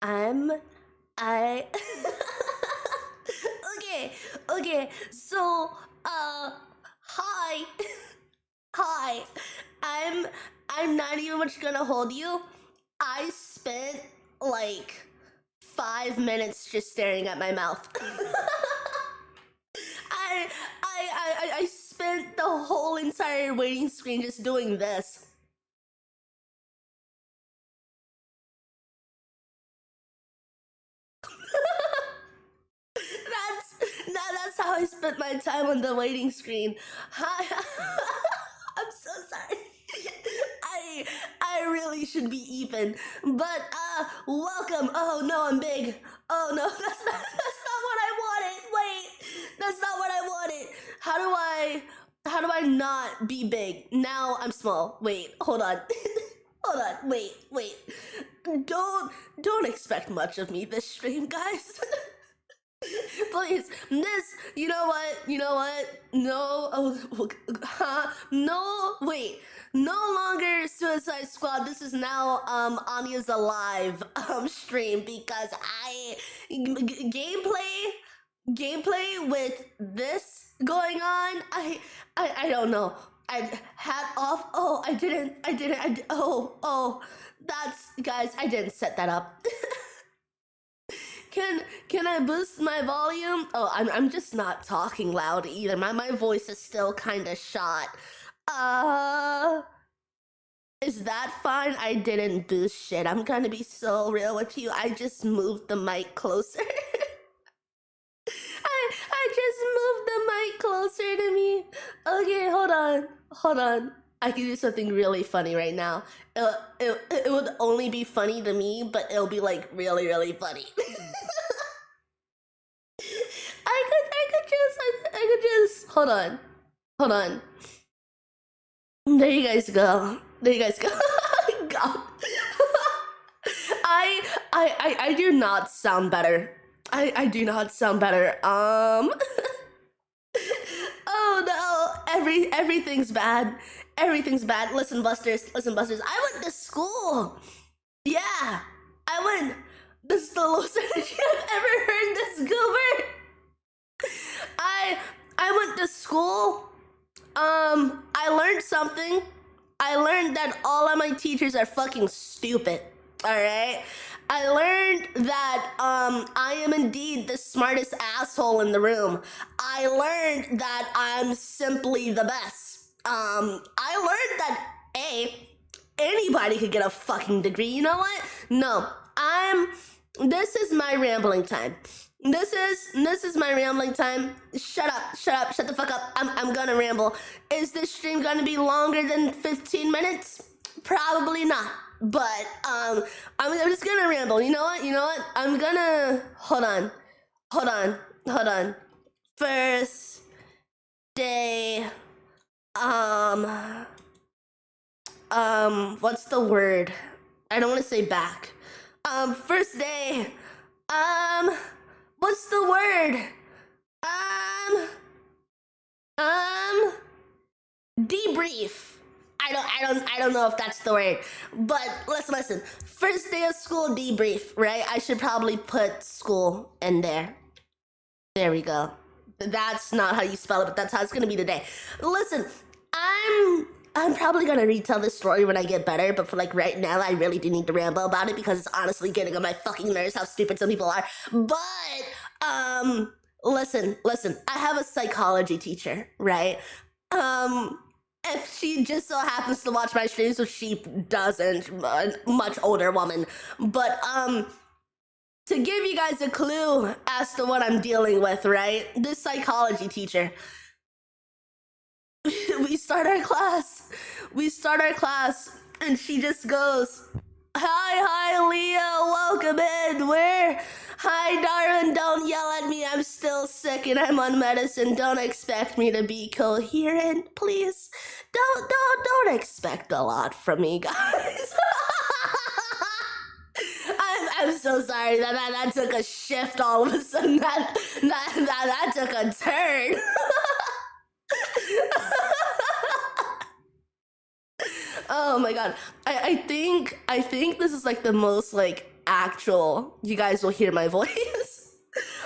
I'm I okay, okay. So, hi. Hi. I'm I'm not even much gonna hold you. I spent like 5 minutes just staring at my mouth. I spent the whole entire waiting screen just doing this. That's how I spent my time on the waiting screen. Hi. I'm so sorry. I I really should be even. But welcome. Oh no, I'm big. Oh no, that's not what I wanted. Wait. That's not what I wanted. How do I not be big? Now I'm small. Wait, hold on. Hold on. Wait. Don't expect much of me this stream, guys. Please, you know what? No, no, wait. No longer Suicide Squad. This is now Anya's Alive stream because gameplay with this going on. I don't know. I hat off. Oh, oh, that's guys. I didn't set that up. Can I boost my volume? Oh, I'm just not talking loud either. My voice is still kind of shot. Uh, is that fine? I didn't boost shit. I'm gonna be so real with you. I just moved the mic closer. I just moved the mic closer to me. Okay, hold on. I can do something really funny right now. It would only be funny to me, but it'll be like really, really funny. I could just hold on. There you guys go. There you guys go. God. I do not sound better. I do not sound better. Oh no, everything's bad. Everything's bad. Listen, Busters. Listen, Busters. I went to school. Yeah, I went. This is the lowest energy I've ever heard this goober. I I went to school. I learned something. I learned that all of my teachers are fucking stupid. All right. I learned that I am indeed the smartest asshole in the room. I learned that I'm simply the best. I learned that anybody could get a fucking degree. You know what? No, I'm. This is my rambling time. This is my rambling time. Shut up, shut the fuck up. I'm gonna ramble. Is this stream gonna be longer than 15 minutes? Probably not. But I'm just gonna ramble. You know what? I'm gonna hold on. First day um what's the word? I don't want to say back. First day. Um what's the word? Um um debrief. I don't know if that's the word. But listen. First day of school debrief, right? I should probably put school in there. There we go. That's not how you spell it, but that's how it's gonna be today. Listen, I'm probably gonna retell this story when I get better, but for like right now, I really do need to ramble about it because it's honestly getting on my fucking nerves how stupid some people are. But listen. I have a psychology teacher, right? If she just so happens to watch my streams, so she doesn't, a much older woman. But to give you guys a clue as to what I'm dealing with, right? This psychology teacher. We start our class, and she just goes, Hi, Leah, welcome in. Hi, Darwin, don't yell at me. I'm still sick and I'm on medicine. Don't expect me to be coherent, please. Don't expect a lot from me, guys. I'm so sorry that took a shift all of a sudden. That took a turn. Oh my god. I think this is like the most like you guys will hear my voice.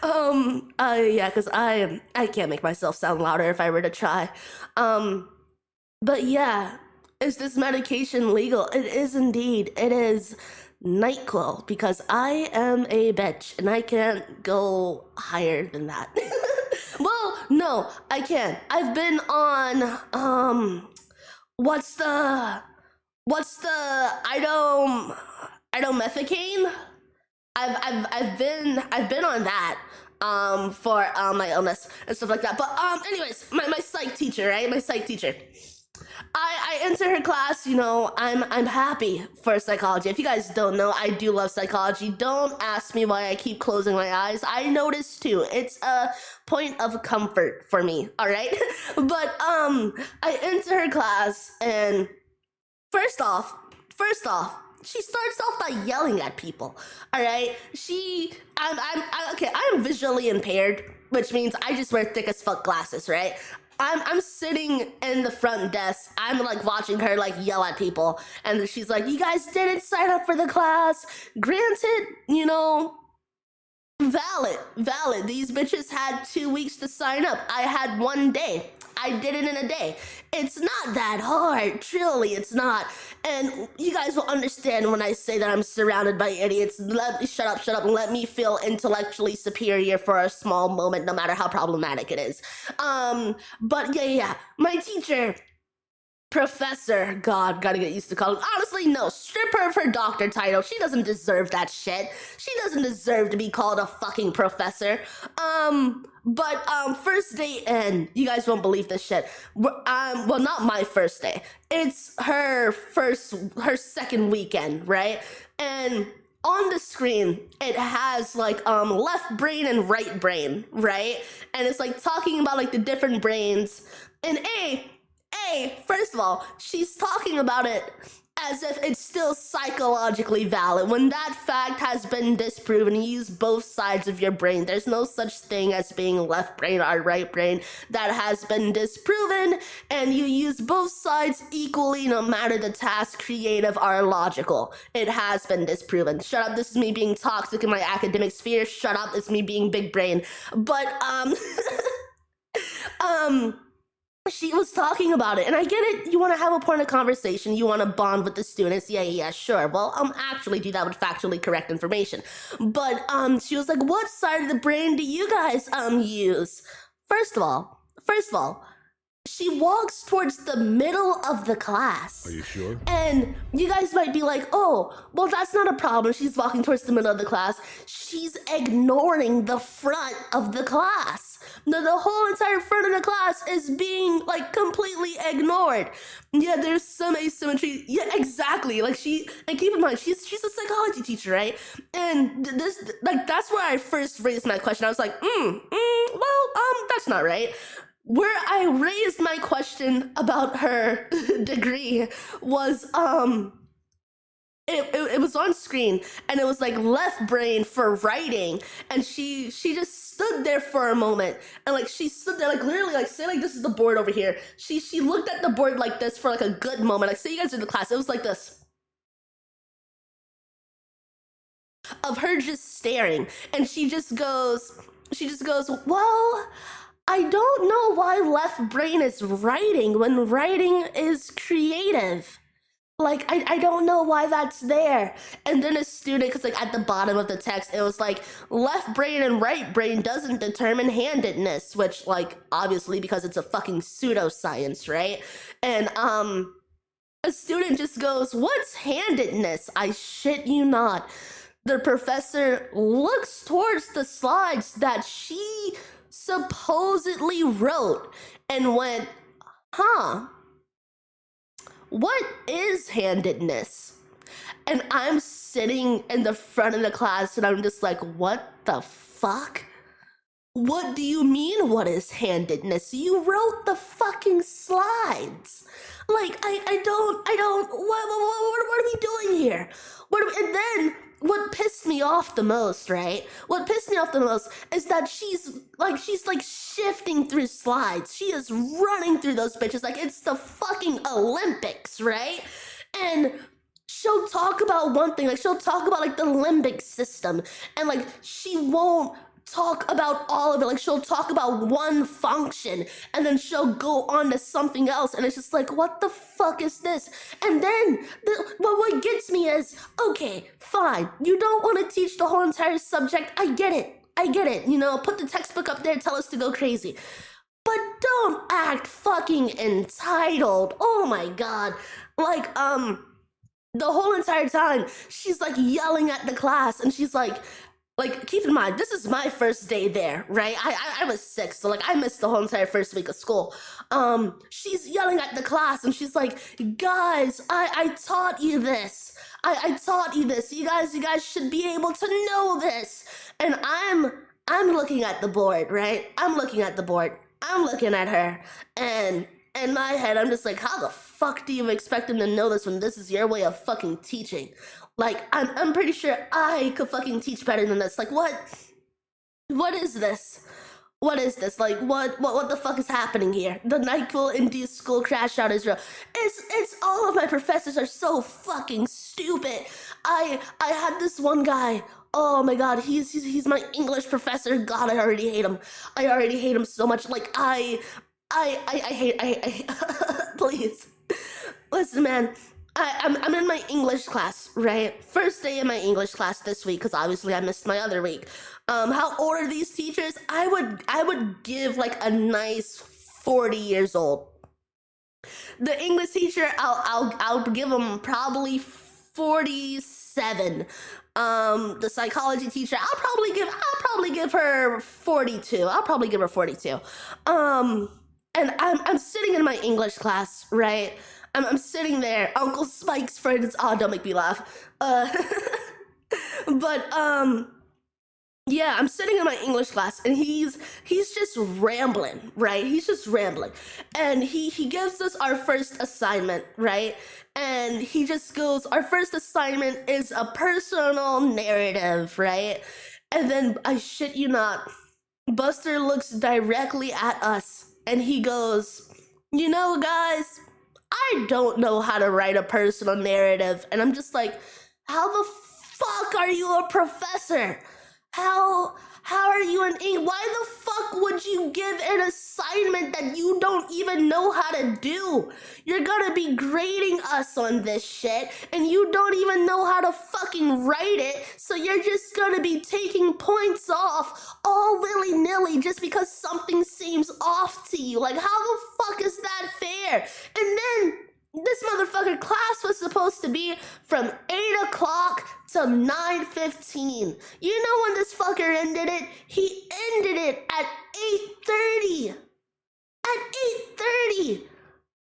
Yeah, because I can't make myself sound louder if I were to try. But yeah, is this medication legal? It is indeed. It is NyQuil because I am a bitch and I can't go higher than that. Well, no, I can. I've been on what's the idomethacane? I've been on that for my illness and stuff like that. But anyways, my psych teacher, right? My psych teacher. I enter her class, you know, I'm happy for psychology. If you guys don't know, I do love psychology. Don't ask me why I keep closing my eyes. I notice too. It's a point of comfort for me, all right? But I enter her class and first off, she starts off by yelling at people. All right, I'm visually impaired, which means I just wear thick as fuck glasses, right? I'm sitting in the front desk. I'm like watching her like yell at people, and she's like, "You guys didn't sign up for the class." Granted, you know, valid. These bitches had 2 weeks to sign up. I had 1 day. I did it in a day. It's not that hard, truly, it's not. And you guys will understand when I say that I'm surrounded by idiots. Shut up, and let me feel intellectually superior for a small moment, no matter how problematic it is. But yeah, my teacher, Professor, God, gotta get used to calling. Honestly, no, strip her of her doctor title. She doesn't deserve that shit. She doesn't deserve to be called a fucking professor. But first day in, you guys won't believe this shit. Well, not my first day. It's her second weekend, right? And on the screen, it has like left brain and right brain, right? And it's like talking about like the different brains. And first of all, she's talking about it as if it's still psychologically valid when that fact has been disproven. You use both sides of your brain. There's no such thing as being left brain or right brain. That has been disproven, and you use both sides equally no matter the task, creative or logical. It has been disproven. Shut up, this is me being toxic in my academic sphere. Shut up, it's me being big brain. But she was talking about it, and I get it. You want to have a point of conversation. You want to bond with the students. Yeah, sure. Well, actually do that with factually correct information. But she was like, "What side of the brain do you guys use?" First of all, she walks towards the middle of the class. Are you sure? And you guys might be like, "Oh, well, that's not a problem. She's walking towards the middle of the class." She's ignoring the front of the class. The whole entire front of the class is being like completely ignored. Yeah, there's some asymmetry. Yeah, exactly. Like and keep in mind, she's a psychology teacher, right? And this, like, that's where I first raised my question. I was like, that's not right. Where I raised my question about her degree was it was on screen, and it was like left brain for writing, and she just stood there for a moment, and like she stood there like literally like, say like this is the board over here. She looked at the board like this for like a good moment. Like, say you guys are in the class, it was like this. Of her just staring, and she just goes, "Well, I don't know why left brain is writing when writing is creative. Like, I don't know why that's there." And then a student, because like at the bottom of the text, it was like, "Left brain and right brain doesn't determine handedness," which like, obviously because it's a fucking pseudoscience, right? And a student just goes, "What's handedness? I shit you not." The professor looks towards the slides that she supposedly wrote and went, "Huh, what is handedness?" And I'm sitting in the front of the class and I'm just like, what the fuck? What do you mean, what is handedness? You wrote the fucking slides. Like, I don't, what are we doing here? And then what pissed me off the most, right? What pissed me off the most is that she's like shifting through slides. She is running through those bitches like it's the fucking Olympics, right? And she'll talk about one thing, like she'll talk about like the limbic system, and like she won't talk about all of it. Like she'll talk about one function and then she'll go on to something else, and it's just like, what the fuck is this? And then what gets me is, okay, fine, you don't want to teach the whole entire subject. I get it, you know, put the textbook up there, tell us to go crazy, but don't act fucking entitled. Oh my god. Like, the whole entire time she's like yelling at the class, and she's like, keep in mind, this is my first day there, right? I was sick, so like I missed the whole entire first week of school. She's yelling at the class, and she's like, guys, I taught you this. I taught you this. You guys should be able to know this. And I'm looking at the board, right? I'm looking at the board. I'm looking at her, and in my head, I'm just like, how the fuck do you expect them to know this when this is your way of fucking teaching? Like, I'm pretty sure I could fucking teach better than this. Like, what is this? What is this? Like, what the fuck is happening here? The NyQuil-induced school crash out is real. It's all of my professors are so fucking stupid. I had this one guy. Oh my god, he's my English professor. God, I already hate him. I already hate him so much. Like, I hate. Please, listen, man. I'm in my English class, right? First day in my English class this week, because obviously I missed my other week. How old are these teachers? I would give like a nice 40 years old. The English teacher, I'll give them probably 47. The psychology teacher, I'll probably give her 42. I'll probably give her 42. And I'm sitting in my English class, right? I'm sitting there. Uncle Spike's friends. Oh, don't make me laugh. But yeah, I'm sitting in my English class, and he's just rambling, right? He's just rambling, and he gives us our first assignment, right? And he just goes, our first assignment is a personal narrative, right? And then, I shit you not, Buster looks directly at us, and he goes, you know, guys, I don't know how to write a personal narrative. And I'm just like, how the fuck are you a professor? How are you an English? Why the fuck would you give an assignment that you don't even know how to do? You're gonna be grading us on this shit, and you don't even know how to fucking write it, so you're just gonna be taking points off all willy-nilly just because something seems off to you. Like, how the fuck is that fair? And then this motherfucker class was supposed to be from 8 o'clock to 9:15. You know when this fucker ended it? He ended it at 8:30. At 8:30.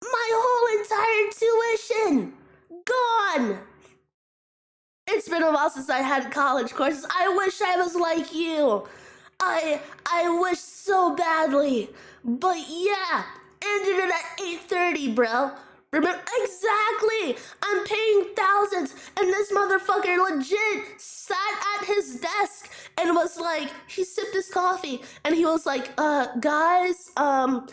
My whole entire tuition gone. It's been a while since I had college courses. I wish I was like you. I wish so badly. But yeah, ended it at 8:30, bro. Remember, exactly. I'm paying thousands, and this motherfucker legit sat at his desk and was like, he sipped his coffee, and he was like, guys, I'm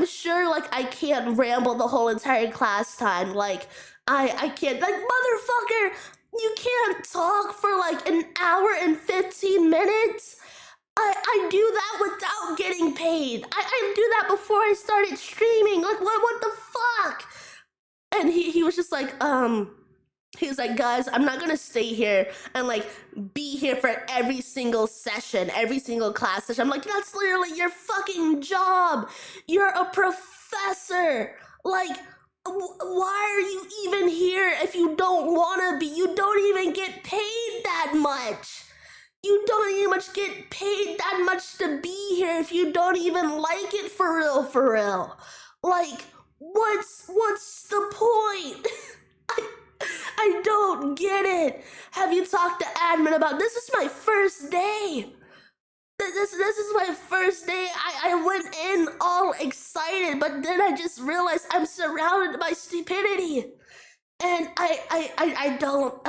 sure like I can't ramble the whole entire class time. Like, I can't, like, motherfucker, you can't talk for like an hour and 15 minutes. I do that without getting paid. I do that before I started streaming. Like, what the fuck? And he was just like, he was like, guys, I'm not gonna stay here and like be here for every single session, every single class session. I'm like, that's literally your fucking job. You're a professor. Like, why are you even here if you don't wanna be? You don't even get paid that much. You don't even much get paid that much to be here if you don't even like it for real. Like, what's the point? I don't get it. Have you talked to admin about this? Is my first day. This is my first day. I went in all excited, but then I just realized I'm surrounded by stupidity. And I don't,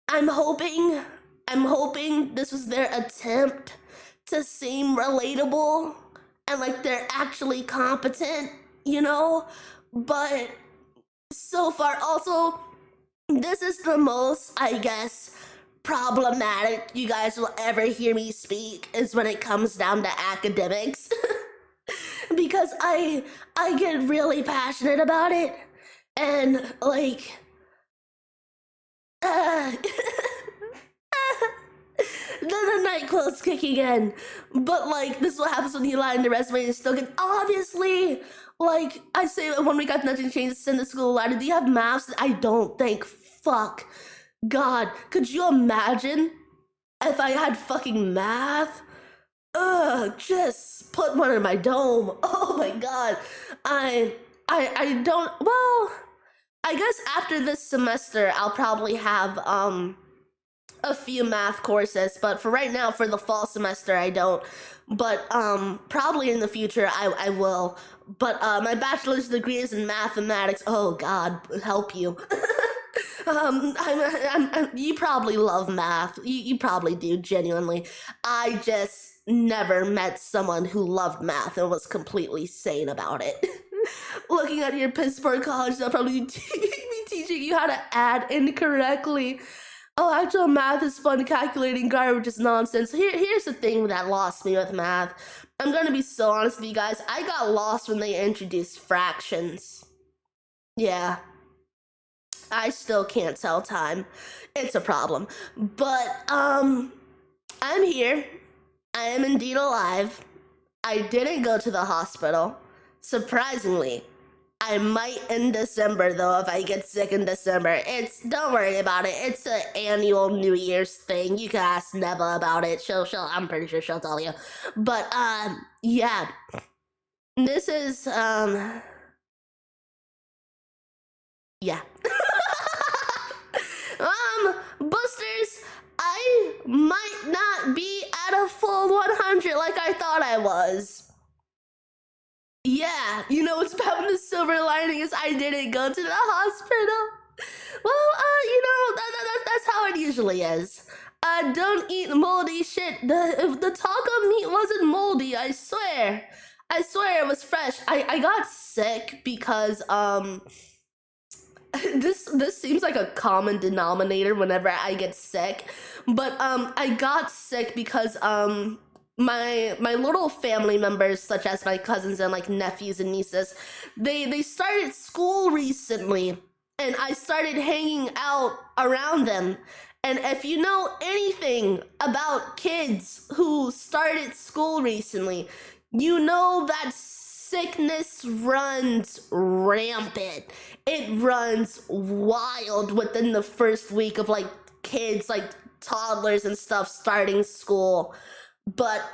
I'm hoping this was their attempt to seem relatable and like they're actually competent, you know? But so far, also, this is the most, I guess, problematic you guys will ever hear me speak is when it comes down to academics. Because I get really passionate about it, and like then the night quote's kicking in. But like, this is what happens when you lie in the resume and still get, obviously, like I say, 1 week after nothing changes, send the school a letter. Do you have maths? I don't think. Fuck. God, could you imagine if I had fucking math? Ugh, just put one in my dome. Oh my god. I don't, well, I guess after this semester I'll probably have a few math courses, but for right now, for the fall semester, I don't. But probably in the future I will. But my bachelor's degree is in mathematics. Oh God, help you. You probably love math. You probably do, genuinely. I just never met someone who loved math and was completely sane about it. Looking at your Pittsburgh college, they'll probably be teaching you how to add incorrectly. Oh, actual math is fun. Calculating garbage is nonsense. Here's the thing that lost me with math. I'm gonna be so honest with you guys. I got lost when they introduced fractions. Yeah. I still can't tell time. It's a problem. But, I'm here. I am indeed alive. I didn't go to the hospital. Surprisingly. I might in December though if I get sick in December. Don't worry about it. It's an annual New Year's thing. You can ask Neva about it. I'm pretty sure she'll tell you. But yeah. This is yeah. Boosters, I might not be at a full 100 like I thought I was. Yeah, you know what's bad when the silver lining is I didn't go to the hospital. Well, that's how it usually is. Don't eat moldy shit. The taco meat wasn't moldy, I swear. I swear it was fresh. I got sick because this seems like a common denominator whenever I get sick, but I got sick because my little family members, such as my cousins and like nephews and nieces, they started school recently, and I started hanging out around them. And if you know anything about kids who started school recently, you know that sickness runs rampant. It runs wild within the first week of like kids, like toddlers and stuff starting school. But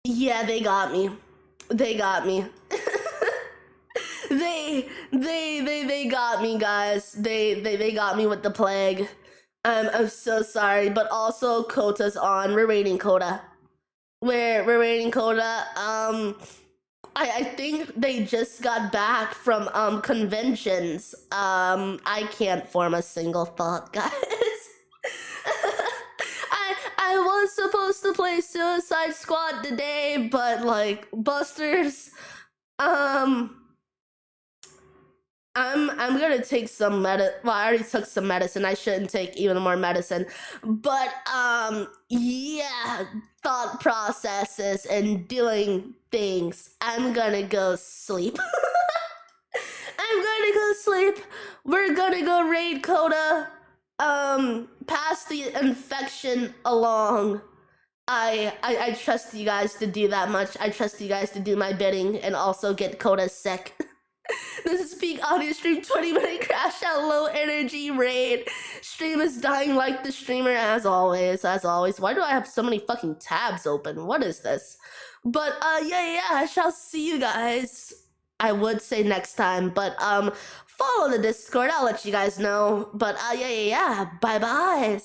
yeah, they got me. They got me. they got me, guys. They got me with the plague. I'm so sorry, but also Kota's on. We're rating Kota. We're rating Kota. I think they just got back from conventions. I can't form a single thought, guys. I was supposed to play Suicide Squad today, but like Busters, I'm gonna take some well, I already took some medicine. I shouldn't take even more medicine. But yeah, thought processes and doing things. I'm gonna go sleep. I'm gonna go sleep. We're gonna go raid Coda. Pass the infection along. I trust you guys to do that much. I trust you guys to do my bidding and also get Coda sick. This is peak audio stream, 20-minute crash out, low energy raid. Stream is dying like the streamer, as always. Why do I have so many fucking tabs open? What is this? But yeah, I shall see you guys. I would say next time, but follow the Discord. I'll let you guys know. But yeah, bye bye.